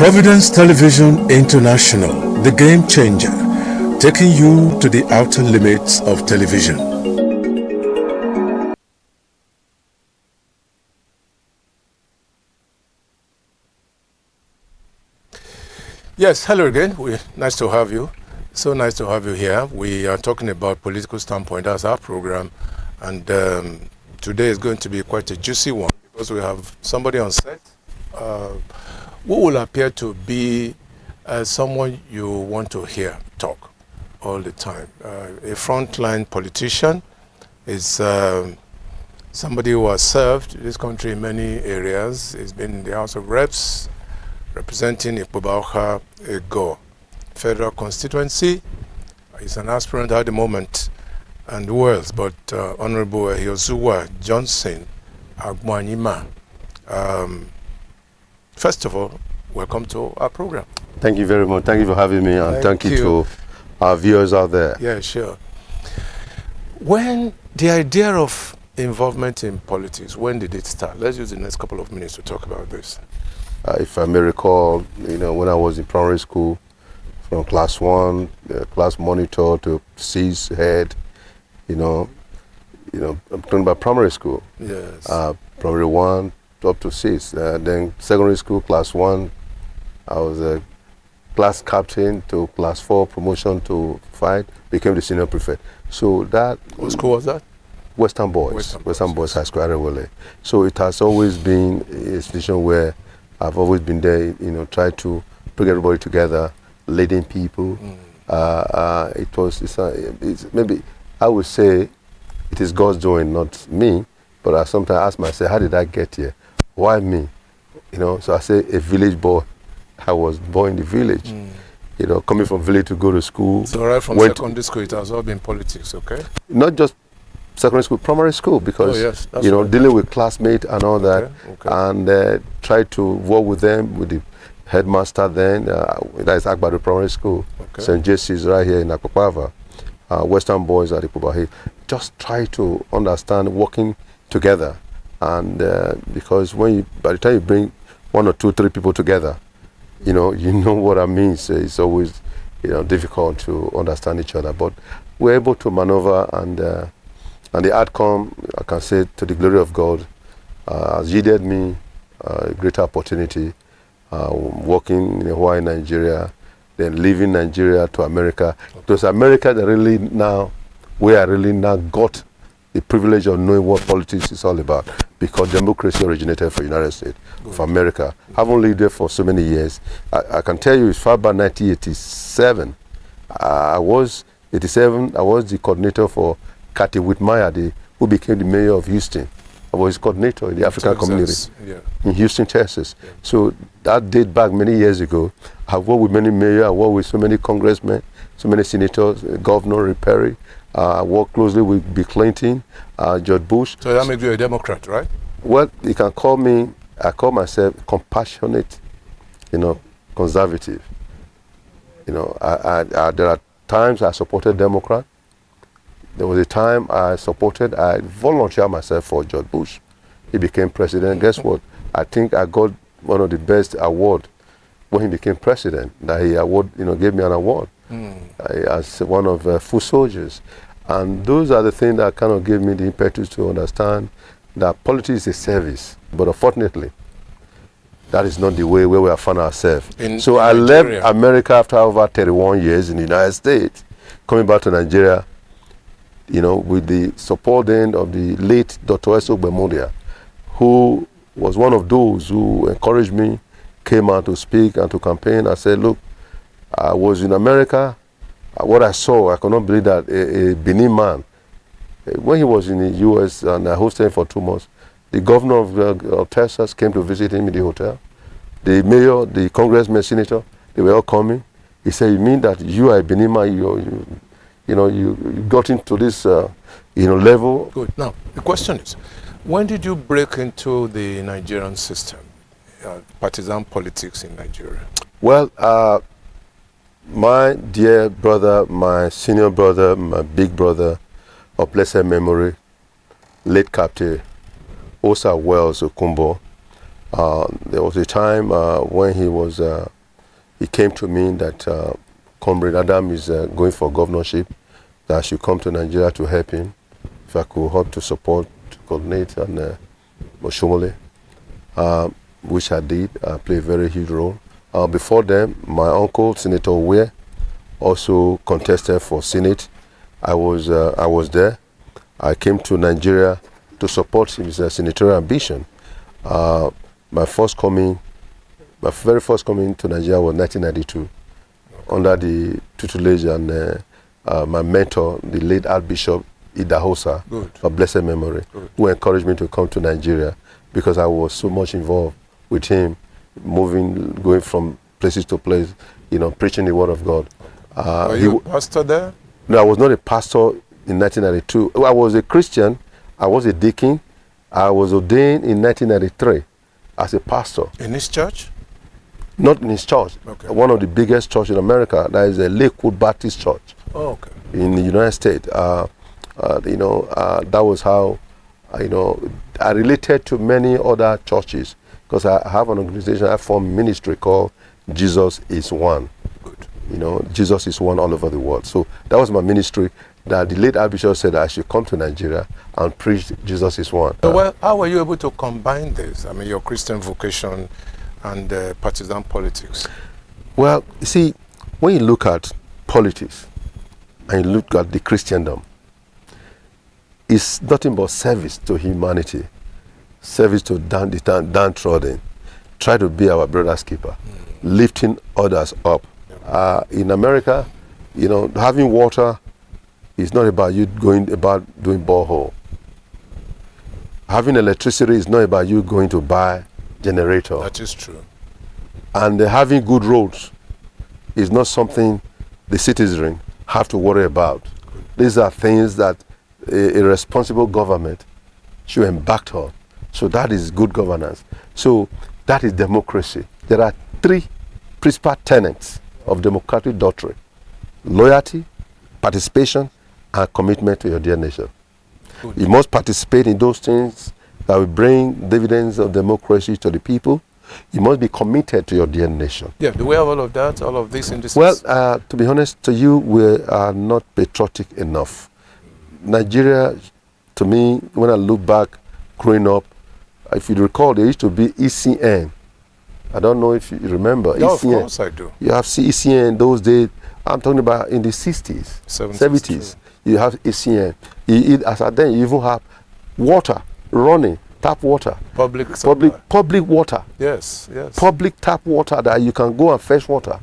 Providence Television International, the game changer, taking you to the outer limits of television. Yes, hello again. Nice to have you. So nice to have you here. We are talking about political standpoint. That's our program. And today is going to be quite a juicy one because we have somebody on set who will appear to be someone you want to hear talk all the time. A frontline politician is somebody who has served this country in many areas. He's been in the House of Reps, representing Ikpoba Ego Federal Constituency. He's an aspirant at the moment. And who else but Honorable Yozuwa Johnson Agbonayinma. First of all, welcome to our program. Thank you very much. Thank you for having me, and thank you to our viewers out there. Yeah, sure. When the idea of involvement in politics, when did it start? Let's use the next couple of minutes to talk about this. If I may recall, when I was in primary school, from class 1, class monitor to C's head, I'm talking about primary school. Yes. Primary 1 up to 6. Then secondary school, class 1, I was a class captain to class 4, promotion to 5, became the senior prefect. So that... What school was that? Western Boys High School, Arewole. So it has always been a institution where I've always been there, try to bring everybody together, leading people. It's maybe, I would say, it is God's doing, not me. But I sometimes ask myself, how did I get here? Why me? So I say, a village boy. I was born in the village. Coming from village to go to school. So right from secondary school, it has all been politics, okay? Not just secondary school, primary school, because dealing with classmates and all that, and try to work with them, with the headmaster then, that is Agbado Primary School, St. Jesse's right here in Akokpava, Western Boys at Ikpoba. Just try to understand working together, and because by the time you bring 1 or 2, 3 people together, you know what I mean. So it's always difficult to understand each other, but we're able to maneuver, and the outcome, I can say, to the glory of God, has yielded me a greater opportunity, working in Hawaii, Nigeria, then leaving Nigeria to America. It was America that where I really now got the privilege of knowing what politics is all about, because democracy originated from the United States of America. I haven't lived there for so many years. I can tell you, as far back 1987, I was the coordinator for Cathy Whitmire, who became the mayor of Houston. I was his coordinator in the African community in Houston, Texas. So that date back many years ago. I've worked with many mayors, I've worked with so many congressmen, so many senators, Governor Perry. I worked closely with Bill Clinton, George Bush. So that makes you a Democrat, right? Well, you can call me, I call myself compassionate, conservative. There are times I supported Democrat. There was a time I volunteered myself for George Bush. He became president. Guess what? I think I got one of the best awards when he became president. That he gave me an award as one of foot soldiers. And those are the things that kind of gave me the impetus to understand that politics is a service. But unfortunately, that is not the way where we have found ourselves. So I left America after over 31 years in the United States, coming back to Nigeria, with the support then of the late Dr. Eso Bemodia, who was one of those who encouraged me, came out to speak and to campaign. I said, look, I was in America. What I saw, I could not believe that a Benin man, when he was in the U.S. and I hosted him for 2 months, the governor of Texas came to visit him in the hotel. The mayor, the congressman, senator, they were all coming. He said, you mean that you are a Benin man, you got into this, level? Good. Now, the question is, when did you break into the Nigerian system, partisan politics in Nigeria? Well, my dear brother, my senior brother, my big brother of blessed memory, late Captain Osa Wells Okumbo, There was a time when he came to me that Comrade Adam is going for governorship, that I should come to Nigeria to help him, if I could help to support, to coordinate, and Oshomole, which I did. I played a very huge role. Before then, my uncle, Senator Weir, also contested for Senate. I was there. I came to Nigeria to support his senatorial ambition. My very first coming to Nigeria was 1992, under the tutelage and my mentor, the late Archbishop Idahosa, of blessed memory, who encouraged me to come to Nigeria because I was so much involved with him, going from places to place, preaching the word of God. Were you a pastor there? No, I was not a pastor in 1992. I was a Christian. I was a deacon. I was ordained in 1993 as a pastor. In his church? Not in his church. Okay. One of the biggest churches in America. That is a Lakewood Baptist Church. Oh, okay. In the United States. That was how, I related to many other churches because I have an organization, I formed a ministry called Jesus is One. Good. Jesus is one all over the world. So that was my ministry that the late Archbishop said I should come to Nigeria and preach Jesus is one. So well, how were you able to combine this? I mean, your Christian vocation and partisan politics? Well, you see, when you look at politics and you look at the Christendom, it's nothing but service to humanity, service to the downtrodden, try to be our brother's keeper, lifting others up. In America, having water is not about you doing borehole. Having electricity is not about you going to buy generator. That is true. And having good roads is not something the citizen have to worry about. These are things that a responsible government should embark on. So that is good governance. So that is democracy. There are three principal tenets of democratic doctrine: loyalty, participation, and commitment to your dear nation. Good. You must participate in those things that will bring dividends of democracy to the people. You must be committed to your dear nation. Yeah, do we have all of that, all of this in this? Well, to be honest to you, we are not patriotic enough. Nigeria, to me, when I look back, growing up, if you recall, there used to be ECN. I don't know if you remember. No, ECN. Of course I do. You have ECN those days. I'm talking about in the 60s, 70s. You have ECN. As at then, you even have water running, tap water. Public water. Yes, yes. Public tap water that you can go and fetch water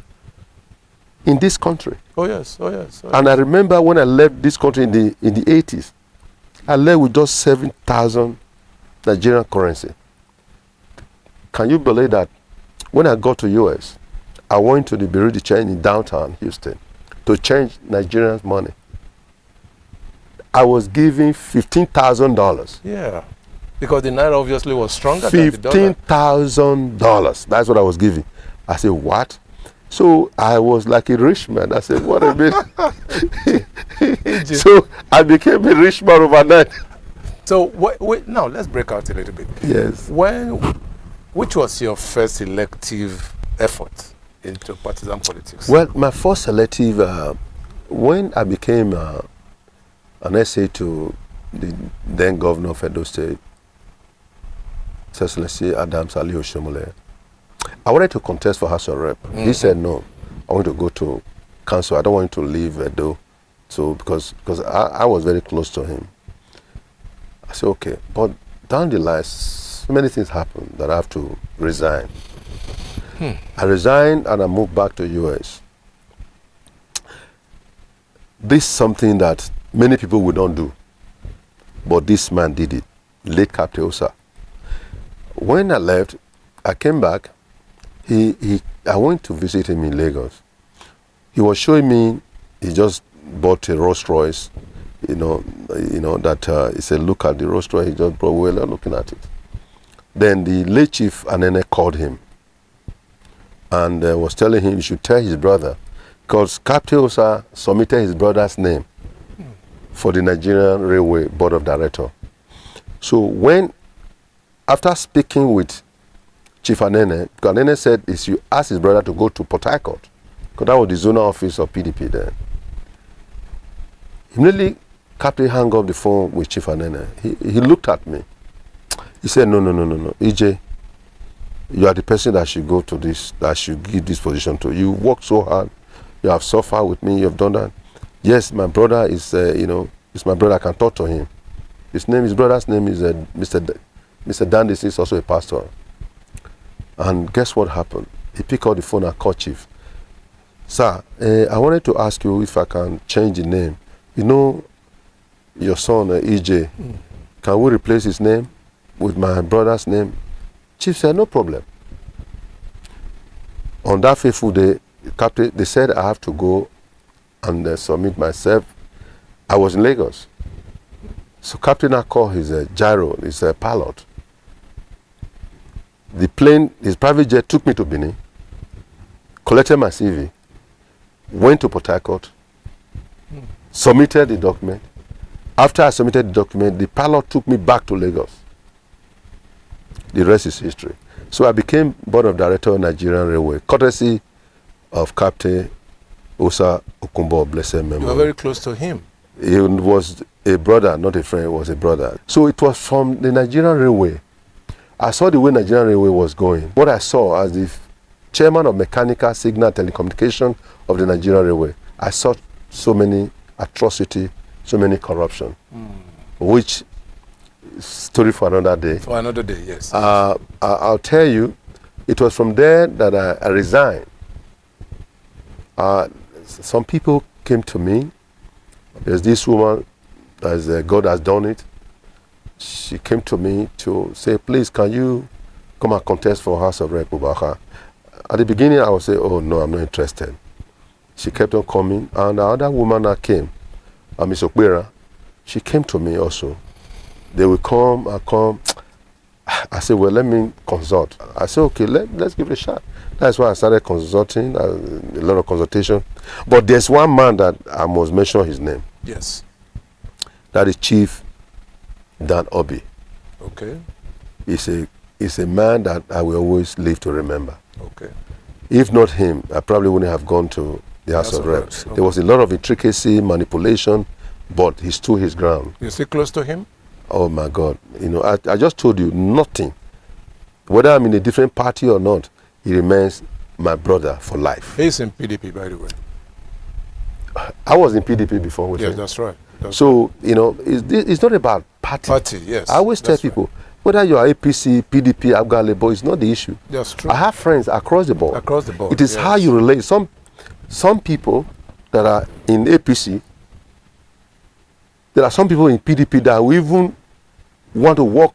in this country. Oh yes, oh yes. Oh, and yes. I remember when I left this country in the 80s, I left with just 7,000 Nigerian currency. Can you believe that? When I got to US, I went to the Bureau de Change in downtown Houston to change Nigerian money. I was giving $15,000. Yeah, because the naira obviously was stronger than the dollar. $15,000. That's what I was giving. I said, what? So I was like a rich man. I said, what a bit. So I became a rich man overnight. So wait, now let's break out a little bit. Yes. Which was your first elective effort into partisan politics? Well, my first elective, when I became an essay to the then governor of Edo State, Excellency Adams Ali Oshomole, I wanted to contest for House of Rep. Mm-hmm. He said no. I want to go to council. I don't want to leave Edo, so because I was very close to him. I said okay, but down the line, so many things happened that I have to resign. I resigned and I moved back to US. This is something that many people would not do, but this man did it, late Captain Osa. When I left, I came back. I went to visit him in Lagos. He was showing me, he just bought a Rolls Royce, that he said, look at the Rolls Royce he just brought. We were looking at it. Then the late chief Anene called him and was telling him he should tell his brother, because Captain Osa submitted his brother's name for the Nigerian Railway Board of Directors. So after speaking with Chief Anene, because Anene said you asked his brother to go to Port Harcourt, because that was the zonal office of PDP then. Immediately, Captain hung up the phone with Chief Anene. He looked at me. He said, no, EJ, you are the person that should go to this, that should give this position to. You worked so hard. You have suffered with me. You have done that. Yes, my brother is, it's my brother. I can talk to him. His brother's name is Mr. Dandis. He's also a pastor. And guess what happened? He picked up the phone and called Chief. Sir, I wanted to ask you if I can change the name. You know, your son, EJ, can we replace his name with my brother's name? Chief said, no problem. On that fateful day, Captain, they said I have to go and submit myself. I was in Lagos. So Captain I called his gyro, his pilot. The plane, his private jet took me to Benin, collected my CV, went to Port Harcourt, submitted the document. After I submitted the document, the pilot took me back to Lagos. The rest is history. So I became board of director of Nigerian Railway, courtesy of Captain Osa Okumbo, blessed memory. You were very close to him. He was a brother, not a friend, he was a brother. So it was from the Nigerian Railway. I saw the way Nigerian Railway was going. What I saw as the chairman of Mechanical Signal Telecommunication of the Nigerian Railway, I saw so many atrocity, so many corruption, which story for another day. For another day, yes. I'll tell you, it was from there that I resigned. Some people came to me. There's this woman, as God has done it. She came to me to say, please, can you come and contest for House of Rep Ubaka? At the beginning, I would say, oh, no, I'm not interested. She kept on coming, and another woman that came, Miss Okbera, she came to me also. They will come. I said, well, let me consult. I said, okay, let's give it a shot. That's why I started consulting, a lot of consultation. But there's one man that I must mention his name. Yes. That is Chief Dan Obi. Okay. He's a man that I will always live to remember. Okay. If not him, I probably wouldn't have gone to the House of Reps. Okay. There was a lot of intricacy, manipulation, but he stood his ground. You stay close to him? Oh my God. You know, I just told you nothing. Whether I'm in a different party or not, he remains my brother for life. He's in PDP, by the way. I was in PDP before with him. Yes, that's right. So, you know, it's not about party. Party, yes. I always tell people, right, whether you are APC, PDP, Agbonayinma, it's not the issue. That's true. I have friends across the board. Across the board. It is how you relate. Some people that are in APC, there are some people in PDP that will even want to work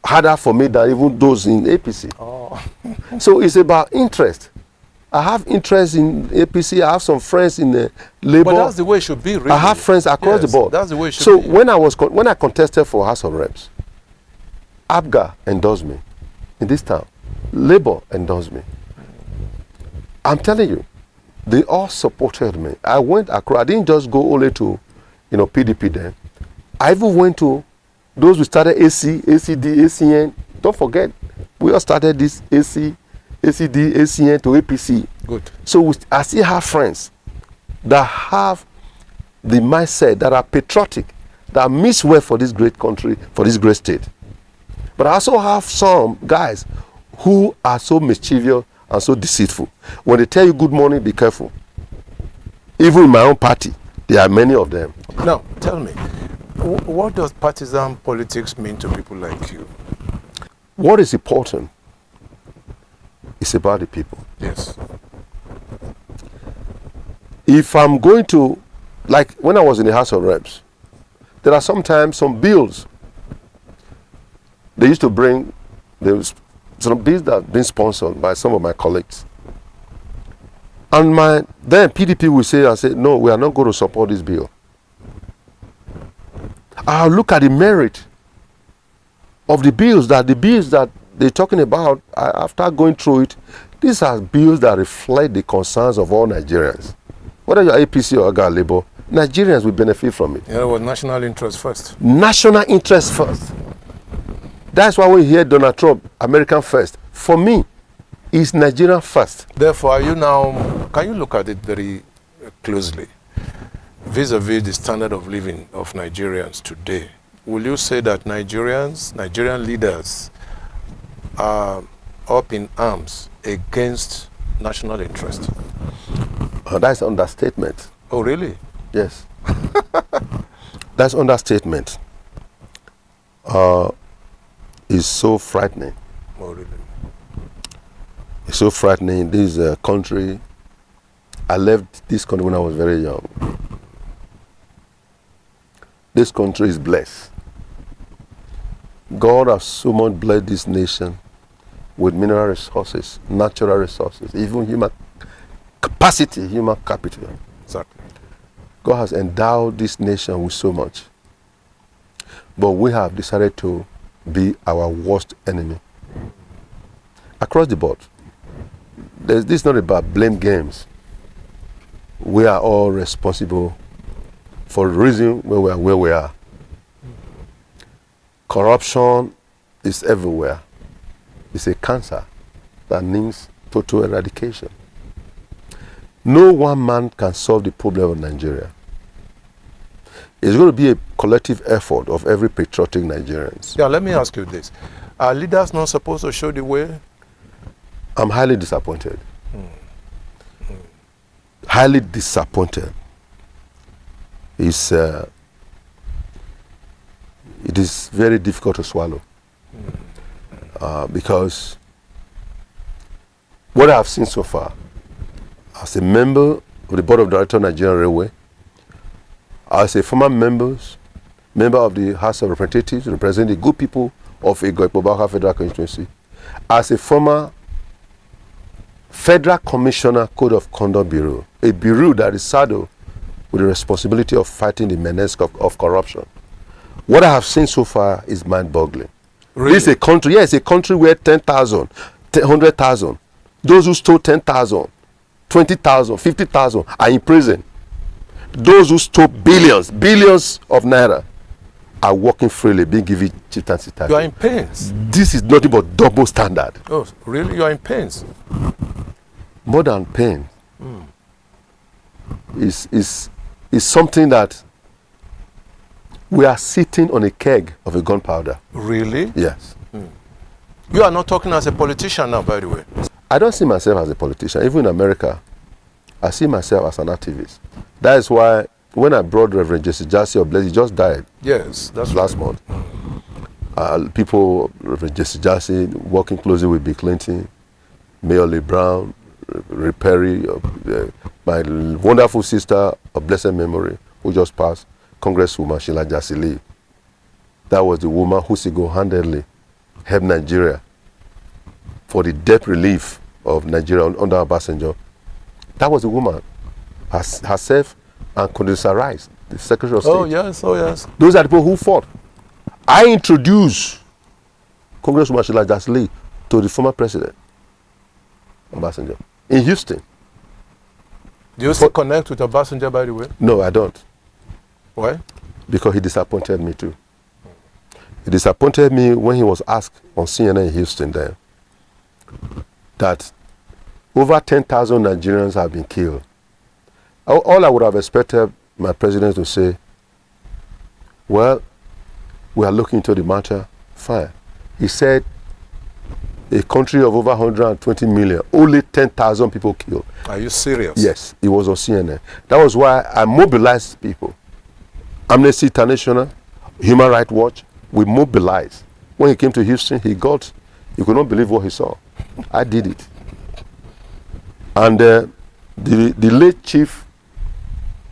harder for me than even those in APC. Oh. So it's about interest. I have interest in APC. I have some friends in the Labour. But that's the way it should be, really. I have friends across the board. That's the way it should be. So when I contested for House of Reps, ABGA endorsed me in this town. Labour endorsed me. I'm telling you, they all supported me. I went across. I didn't just go only to, PDP then. I even went to those who started AC, ACD, ACN. Don't forget, we all started this AC, ACD, ACN to APC. Good. So I still have friends that have the mindset, that are patriotic, that miss well for this great country, for this great state. But I also have some guys who are so mischievous and so deceitful. When they tell you good morning, be careful. Even in my own party, there are many of them. Now, tell me, what does partisan politics mean to people like you? What is important is about the people. Yes. If I'm going to, like when I was in the House of Reps, there are sometimes some bills they used to bring. There was some bills that have been sponsored by some of my colleagues. And then PDP will say, no, we are not going to support this bill. I'll look at the merit of the bills that they're talking about. After going through it, these are bills that reflect the concerns of all Nigerians. Whether you're APC or Labour, Nigerians will benefit from it. Yeah, it was national interest first. National interest first. That's why we hear Donald Trump, American first. For me, is Nigeria first. Therefore, are you now, can you look at it very closely, vis-a-vis the standard of living of Nigerians today? Will you say that Nigerian leaders are up in arms against national interest? That's understatement. Oh, really? Yes. That's understatement. It's so frightening. Oh, really? It's so frightening. This country, I left this country when I was very young. This country is blessed. God has so much blessed this nation with mineral resources, natural resources, even human capacity, human capital. Exactly. God has endowed this nation with so much. But we have decided to be our worst enemy. Across the board. This is not about blame games. We are all responsible for the reason where we are. Corruption is everywhere. It's a cancer that needs total eradication. No one man can solve the problem of Nigeria. It's going to be a collective effort of every patriotic Nigerians. Yeah, let me ask you this. Are leaders not supposed to show the way? I'm highly disappointed. Highly disappointed. It is very difficult to swallow. Because what I have seen so far, as a member of the Board of Directors of Nigerian Railway, as a former member of the House of Representatives, representing the good people of Igbo Federal Constituency, as a former Federal Commissioner Code of Conduct Bureau, a bureau that is saddled with the responsibility of fighting the menace of corruption. What I have seen so far is mind-boggling. Really? This is a country, yes, a country where 10,000, 100,000, those who stole 10,000, 20,000, 50,000 are in prison. Those who stole billions of naira are working freely, being given chieftaincy title. You are in pains. This is nothing but double standard. Oh, really? You are in pains? More than pain. Is something that we are sitting on a keg of a gunpowder. Really? Yes. You are not talking as a politician now, by the way. I don't see myself as a politician. Even in America, I see myself as an activist. That is why when I brought Reverend Jesse Jassy of Blessing, he just died. Yes, that's last month. People, Reverend Jesse Jassy, working closely with Bill Clinton, Mayor Lee Brown, Ray Perry, my wonderful sister of blessed memory, who just passed, Congresswoman Sheila Jassy Lee. That was the woman who single-handedly helped Nigeria for the debt relief of Nigeria under Obasanjo. That was the woman, herself and Condoleezza Rice, the Secretary of State. Oh yes, oh yes. Those are the people who fought. I introduced Congresswoman Sheila Jassy Lee to the former president, Obasanjo, in Houston. Do you still connect with Obasanjo, by the way? No, I don't. Why? Because he disappointed me too. He disappointed me when he was asked on CNN in Houston then that over 10,000 Nigerians have been killed. All I would have expected my president to say, well, we are looking into the matter, fine. He said, a country of over 120 million, only 10,000 people killed. Are you serious? Yes, it was on CNN. That was why I mobilized people. Amnesty International, Human Rights Watch, we mobilized. When he came to Houston, he could not believe what he saw. I did it. And the late Chief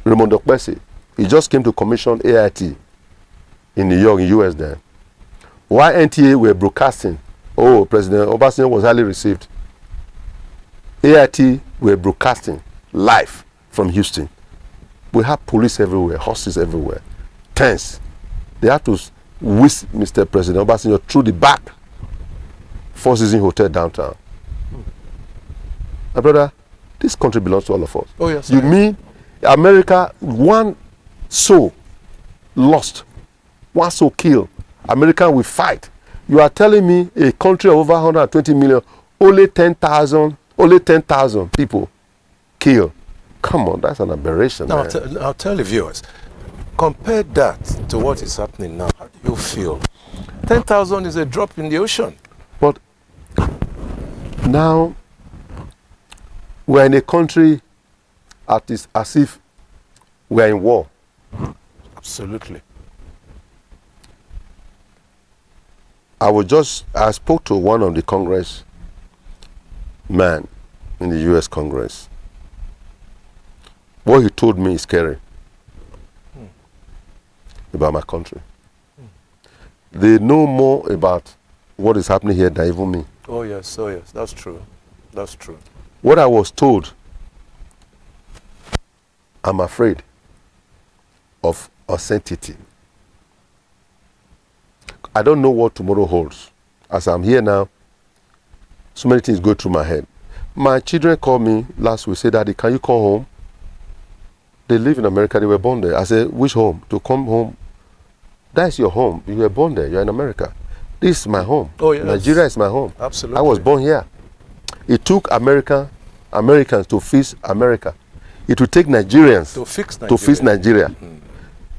Raymond Okpesi, he just came to commission AIT in New York, in US then. While NTA were broadcasting, oh, President Obasanjo was highly received. AIT were broadcasting live from Houston. We have police everywhere, horses everywhere, tents. They have to whisk Mr. President Obasanjo through the back. Four Seasons Hotel downtown. My brother, this country belongs to all of us. Oh yes. You mean America, one soul lost, one soul killed. America will fight. You are telling me a country of over 120 million only 10,000 people killed. Come on, that's an aberration. Now, I'll tell the viewers, compare that to what is happening now. How do you feel? 10,000 is a drop in the ocean. But now we're in a country as if we're in war. Absolutely. I spoke to one of the congressmen in the U.S. Congress. What he told me is scary about my country. They know more about what is happening here than even me. Oh yes, that's true. That's true. What I was told, I'm afraid of uncertainty. I don't know what tomorrow holds. As I'm here now, so many things go through my head. My children called me last week, said, Daddy, can you come home? They live in America, they were born there. I said, which home? To come home. That's your home. You were born there, you're in America. This is my home. Oh, yes. Nigeria is my home. Absolutely. I was born here. It took Americans to fix America. It will take Nigerians to fix Nigeria.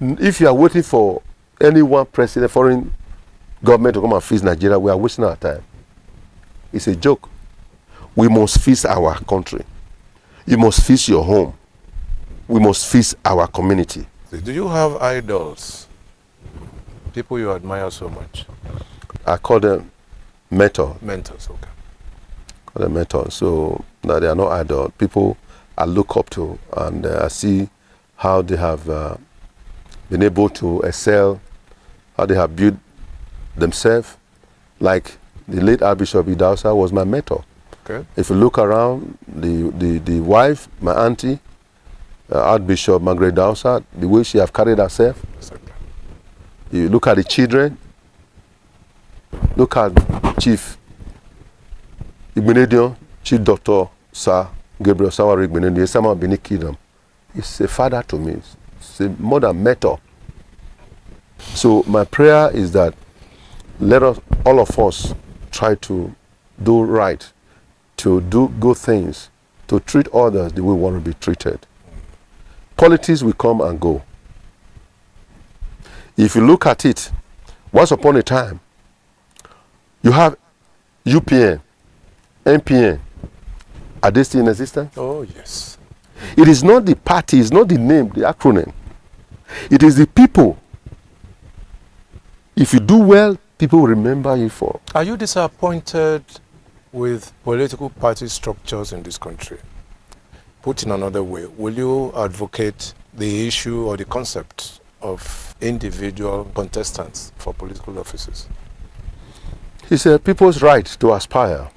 If you are waiting for any one president, foreign government to come and fix Nigeria, we are wasting our time. It's a joke. We must fix our country. You must fix your home. We must fix our community. Do you have idols? People you admire so much? I call them mentors. Mentors, okay. Call them mentors. So no, they are not idols. People I look up to, and I see how they have been able to excel, how they have built themselves. Like the late Archbishop Idausa was my mentor. Okay. If you look around, the wife, my auntie, Archbishop Margaret Idausa, the way she have carried herself. Exactly. You look at the children. Look at Chief Igbinedion, Chief Doctor Sir Gabriel Sawari Igbinedion, Sama Bini Kingdom. He's a father to me. He's a more than mentor. So my prayer is that let us, all of us, try to do right, to do good things, to treat others the way we want to be treated. Politics will come and go. If you look at it, once upon a time, you have UPN, MPN. Are they still in existence? Oh, yes. It is not the party, it's not the name, the acronym. It is the people. If you do well, people will remember you for. Are you disappointed with political party structures in this country? Put in another way, will you advocate the issue or the concept of individual contestants for political offices? It's a people's right to aspire.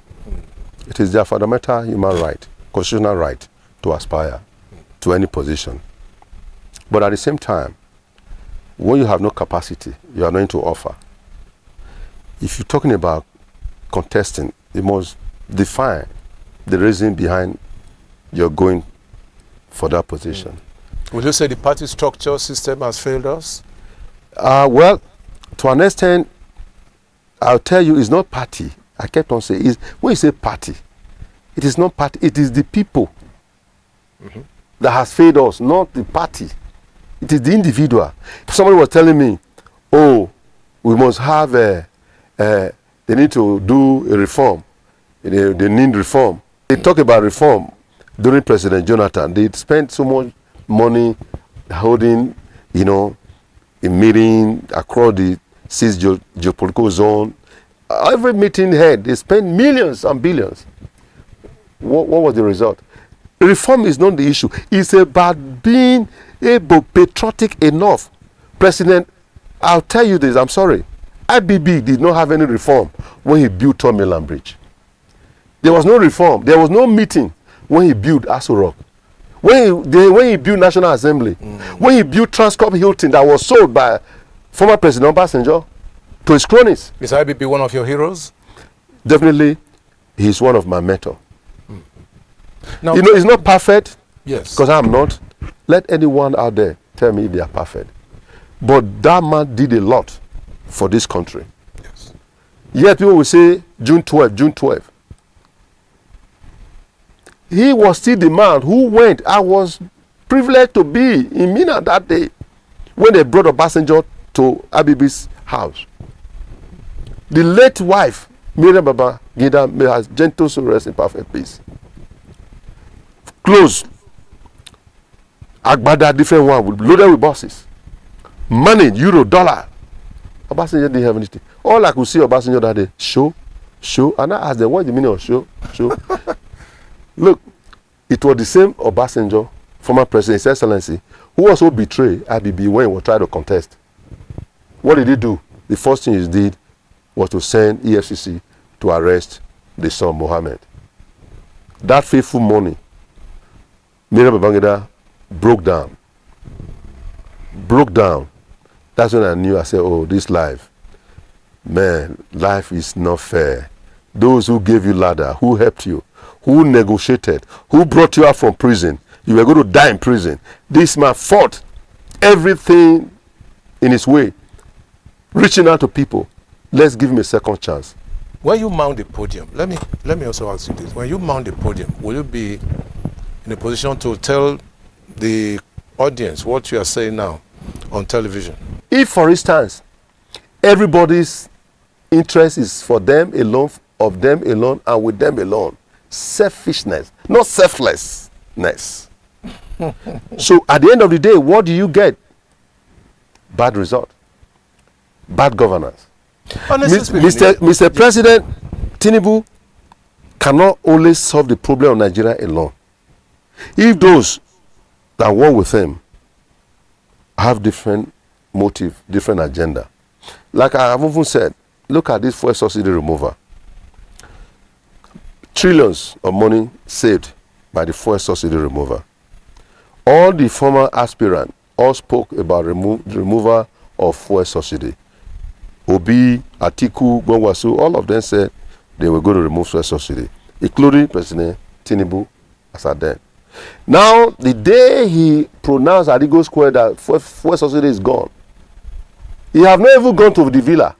It is their fundamental human right, constitutional right to aspire to any position. But at the same time, when you have no capacity, you are going to offer. If you're talking about contesting, you must define the reason behind your going for that position. Would you say the party structure system has failed us? Well, to an extent, I'll tell you, it's not party. I kept on saying, when you say party, it is not party, it is the people that has failed us, not the party. It is the individual. If somebody was telling me, oh, we must have they need to do a reform. They need reform. They talk about reform during President Jonathan. They spent so much money holding, a meeting across the 6 geopolitical zone. Every meeting head, they spent millions and billions. What was the result? Reform is not the issue. It's about being patriotic enough. President, I'll tell you this, I'm sorry. IBB did not have any reform when he built Third Mainland Bridge. There was no reform. There was no meeting when he built Aso Rock. When he built National Assembly. When he built Transcorp Hilton that was sold by former President Obasanjo to his cronies. Is IBB one of your heroes? Definitely, he's one of my mentors. Now, he's not perfect. Yes. Because I'm not. Let anyone out there tell me if they are perfect. But that man did a lot for this country. Yes. Yet people will say June 12, June 12. he was still the man who went. I was privileged to be in Mina that day when they brought Obasanjo to Abibi's house. The late wife, Miriam Babangida, may her gentle soul rest in perfect peace. Close. Agbada, different one, loaded with buses. Money, euro, dollar. Obasanjo didn't have anything. All I could see Obasanjo that day, show. And I asked them, what's the meaning of show? Look, it was the same Obasanjo, former president, His Excellency, who also betrayed IBB when he was trying to contest. What did he do? The first thing he did was to send EFCC to arrest the son Mohammed. That fateful morning, Miriam Babangida broke down. That's when I knew. I said, oh, this life, man, life is not fair. Those who gave you ladder, who helped you, who negotiated, who brought you out from prison, you were going to die in prison. This man fought everything in his way, reaching out to people. Let's give him a second chance. When you mount the podium, let me also ask you this. When you mount the podium, will you be in a position to tell the audience what you are saying now on television? If, for instance, everybody's interest is for them alone, of them alone, and with them alone, selfishness, not selflessness. So at the end of the day, what do you get? Bad result. Bad governance. Mr. President Tinubu cannot only solve the problem of Nigeria alone. If those that work with him have different motive, different agenda, like I have often said, look at this fuel subsidy removal. Trillions of money saved by the fuel subsidy removal. All the former aspirants all spoke about the removal of fuel subsidy. Obi, Atiku, Gwangwasu, all of them said they were going to remove fuel subsidy, including President Tinubu as at then. Now, the day he pronounced at Eagle Square that fuel subsidy is gone, he have not even gone to the villa.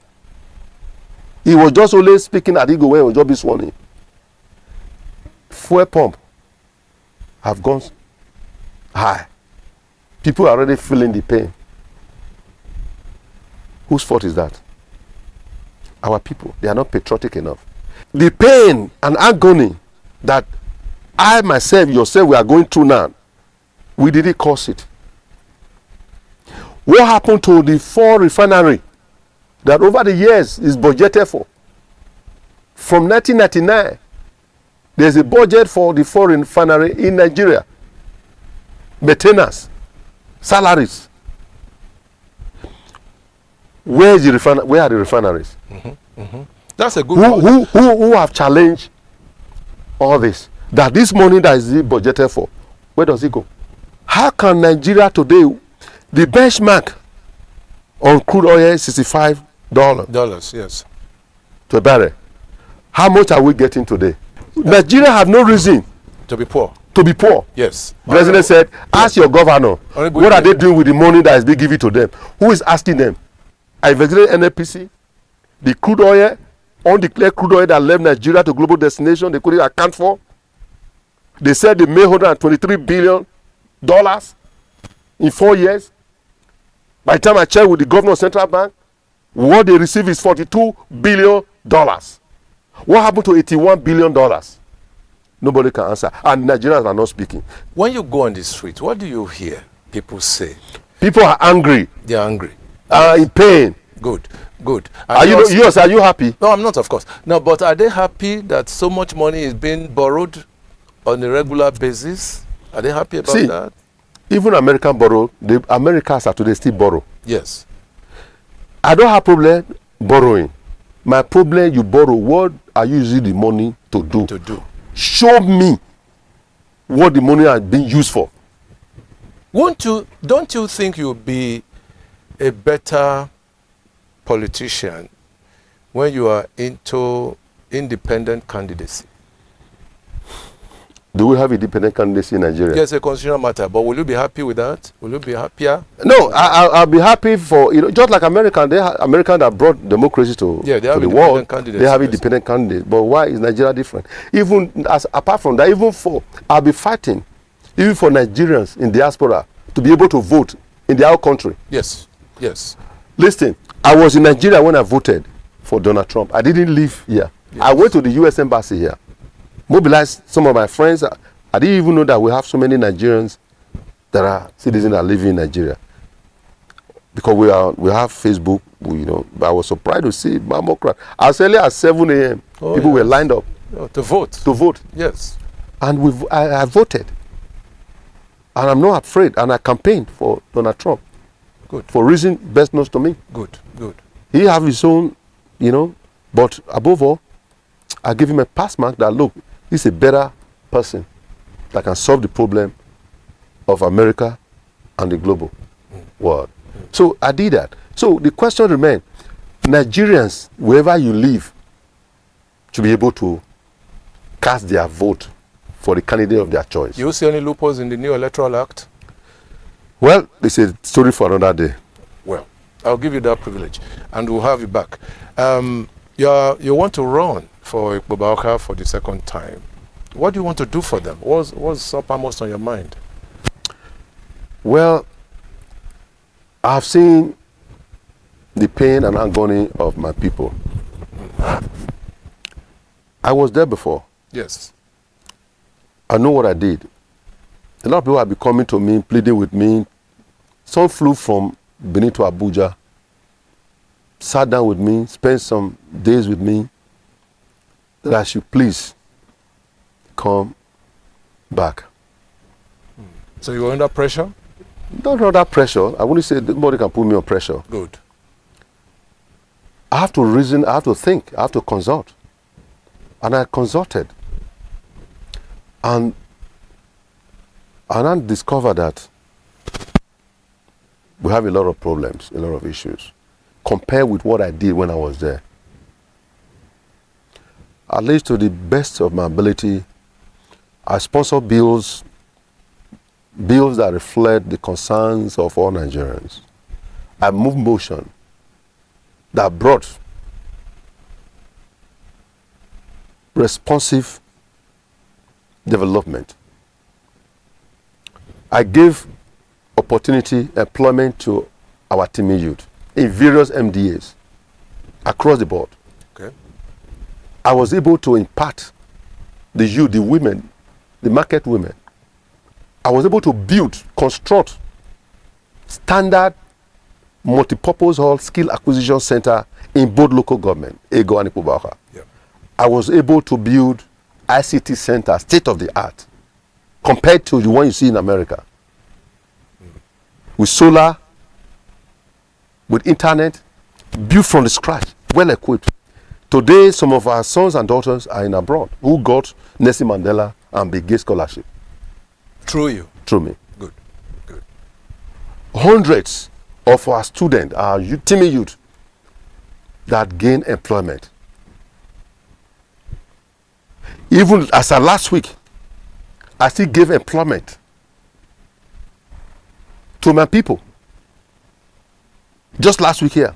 He was just only speaking at Eagle when he was just being sworn in. Fuel pump have gone high. People are already feeling the pain. Whose fault is that? Our people. They are not patriotic enough. The pain and agony that I myself, yourself, we are going through now, we didn't cause it. What happened to the 4 refinery that over the years is budgeted for? From 1999, there's a budget for the 4 refinery in Nigeria. Maintenance, salaries. Where are the refineries? That's a good one. Who have challenged all this? That this money that is budgeted for, where does it go? How can Nigeria today, the benchmark on crude oil is $65? Yes. To a barrel. How much are we getting today? Nigeria have no reason to be poor. Yes. The president said, ask your governor, what are they doing with the money that is being given to them? Who is asking them? I investigated NNPC, the crude oil, undeclared crude oil that left Nigeria to global destination, they couldn't account for. They said they made $123 billion in 4 years. By the time I checked with the governor of Central Bank, what they received is $42 billion. What happened to $81 billion? Nobody can answer. And Nigerians are not speaking. When you go on the street, what do you hear people say? People are angry. They are angry. In pain. Good. Are you happy? No, I'm not, of course. No, but are they happy that so much money is being borrowed on a regular basis? Are they happy about that? Even American borrow, the Americans are today still borrow. Yes. I don't have problem borrowing. My problem, you borrow. What are you using the money to do? Show me what the money has been used for. Don't you think you'll be a better politician when you are into independent candidacy? Do we have independent candidacy in Nigeria? Yes, a constitutional matter, but will you be happy with that? Will you be happier? No, I'll be happy for, just like American that brought democracy to the world. They have independent candidates. But why is Nigeria different? Even apart from that, I'll be fighting, even for Nigerians in diaspora to be able to vote in their own country. Yes, yes. Listen, I was in Nigeria when I voted for Donald Trump. I didn't live here. Yes. I went to the U.S. Embassy here, mobilized some of my friends. I didn't even know that we have so many Nigerians that are citizens that live in Nigeria. Because we have Facebook, I was surprised to see Mammo crowd. As early as 7 a.m., people were lined up. To vote. To vote. Yes. And I voted. And I'm not afraid. And I campaigned for Donald Trump. Good. For reason best known to me. Good, good. He have his own, but above all, I give him a pass mark that, look, he's a better person that can solve the problem of America and the global world. So I did that. So the question remains, Nigerians, wherever you live, should be able to cast their vote for the candidate of their choice. You see any loopholes in the new Electoral Act? Well, it's a story for another day. Well, I'll give you that privilege, and we'll have you back. You want to run for Ikpobauka for the second time. What do you want to do for them? What's uppermost on your mind? Well, I've seen the pain and agony of my people. I was there before. Yes. I know what I did. A lot of people have been coming to me, pleading with me. Some flew from Benin to Abuja, sat down with me, spent some days with me, that I should please come back. So you were under pressure? Not under pressure. I wouldn't say nobody can put me on pressure. Good. I have to reason, I have to think, I have to consult. And I consulted. And I discovered that we have a lot of problems, a lot of issues, compared with what I did when I was there. At least to the best of my ability, I sponsor bills that reflect the concerns of all Nigerians. I moved motion that brought responsive development. I gave opportunity, employment to our team youth in various MDAs across the board. Okay. I was able to impart the youth, the women, the market women. I was able to construct standard multipurpose hall skill acquisition center in both local government, Ego and Ikpobauka. Yeah. I was able to build ICT center, state of the art, compared to the one you see in America. With solar, with internet, built from the scratch, well equipped. Today, some of our sons and daughters are in abroad who got Nelson Mandela and Bill Gates scholarship. Through you? Through me. Good, good. Hundreds of our students, our team youth, that gain employment. Even as of last week, I still gave employment to my people. Just last week here.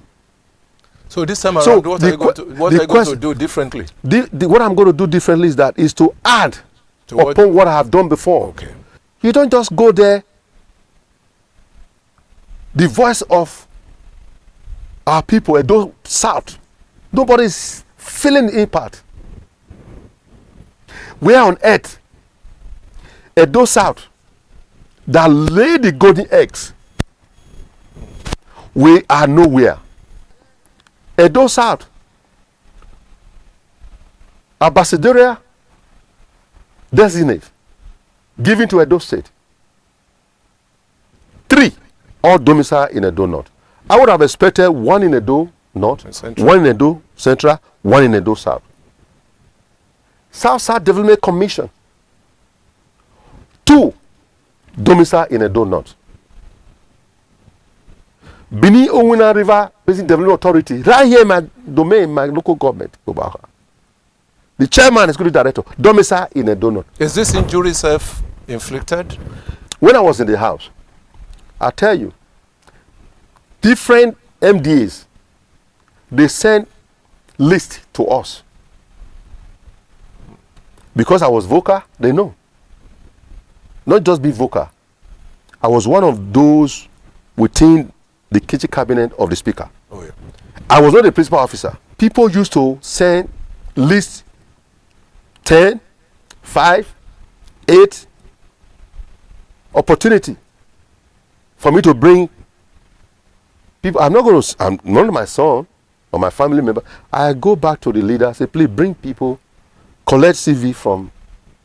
So this time around, what are you going to do differently? What I'm going to do differently is to add upon what I have done before. Okay. You don't just go there. The voice of our people, Edo South, nobody's feeling the impact. Where on earth, Edo South, that lay the golden eggs, we are nowhere. Edo South, ambassadorial designate, given to Edo State. 3, all domicile in Edo North. I would have expected 1 in Edo North, 1 in Edo Central, 1 in Edo South. South Development Commission. 2, domicile in Edo North. Bini Owuna River Basin Development Authority, right here in my domain, my local government. The chairman, executive director, domicile in a donut. Is this injury self-inflicted? When I was in the house, I tell you, different MDAs, they send list to us. Because I was vocal, they know. Not just be vocal. I was one of those within the kitchen cabinet of the speaker. Oh, yeah. I was not a principal officer. People used to send list 10, 5, 8 opportunity for me to bring people. I'm not my son or my family member. I go back to the leader, say, please bring people, collect CV from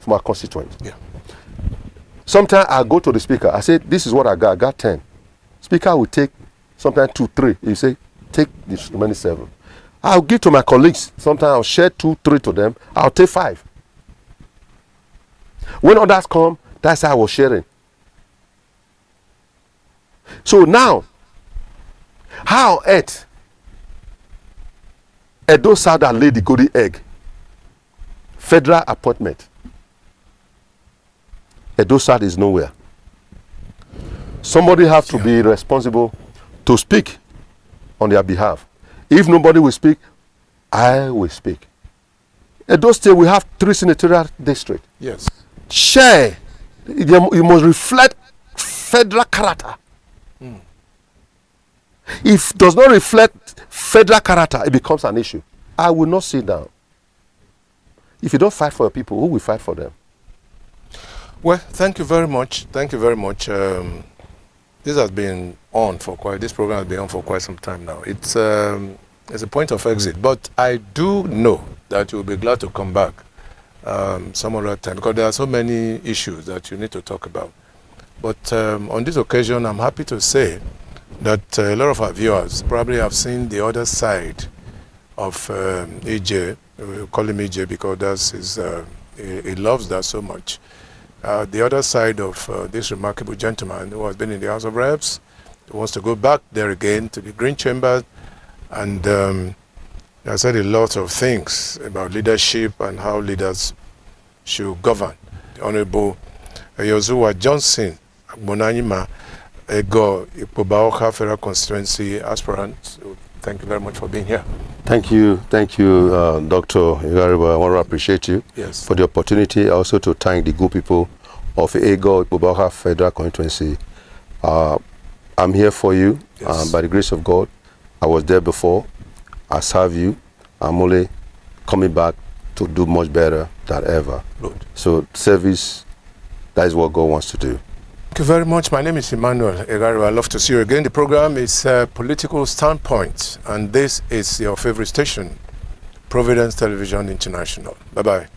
our constituent. Yeah. Sometimes I go to the speaker, I say, this is what I got 10. Speaker will take sometimes 2, 3. You say, take the remaining 7. I'll give to my colleagues. Sometimes I'll share 2, 3 to them. I'll take 5. When others come, that's how I was sharing. So now, how at Edo South that laid the golden egg, federal appointment. Edo South is nowhere. Somebody has to be responsible to speak on their behalf. If nobody will speak, I will speak. Edo State, we have 3 senatorial districts. Yes. Share. You must reflect federal character. If it does not reflect federal character, it becomes an issue. I will not sit down. If you don't fight for your people, who will fight for them? Well, thank you very much. Thank you very much. This has been on for this program has been on for quite some time now. It's a point of exit, but I do know that you'll be glad to come back some other time, because there are so many issues that you need to talk about. But on this occasion, I'm happy to say that a lot of our viewers probably have seen the other side of EJ. We call him EJ because that's his, he loves that so much. The other side of this remarkable gentleman who has been in the House of Reps, who wants to go back there again to the Green Chamber, and I said a lot of things about leadership and how leaders should govern. The Honorable Yozuwa Johnson Agbonayinma, Ikpoba Federal Constituency aspirant. So thank you very much for being here. Thank you, Dr. Igariba. I want to appreciate you for the opportunity. Also to thank the good people of Ego Ikpoba Federal Constituency. I'm here for you. By the grace of God, I was there before. I serve you. I'm only coming back to do much better than ever. Good. So service, that is what God wants to do. Thank you very much. My name is Emmanuel Egariwa. I love to see you again. The program is Political Standpoint, and this is your favorite station, Providence Television International. Bye-bye.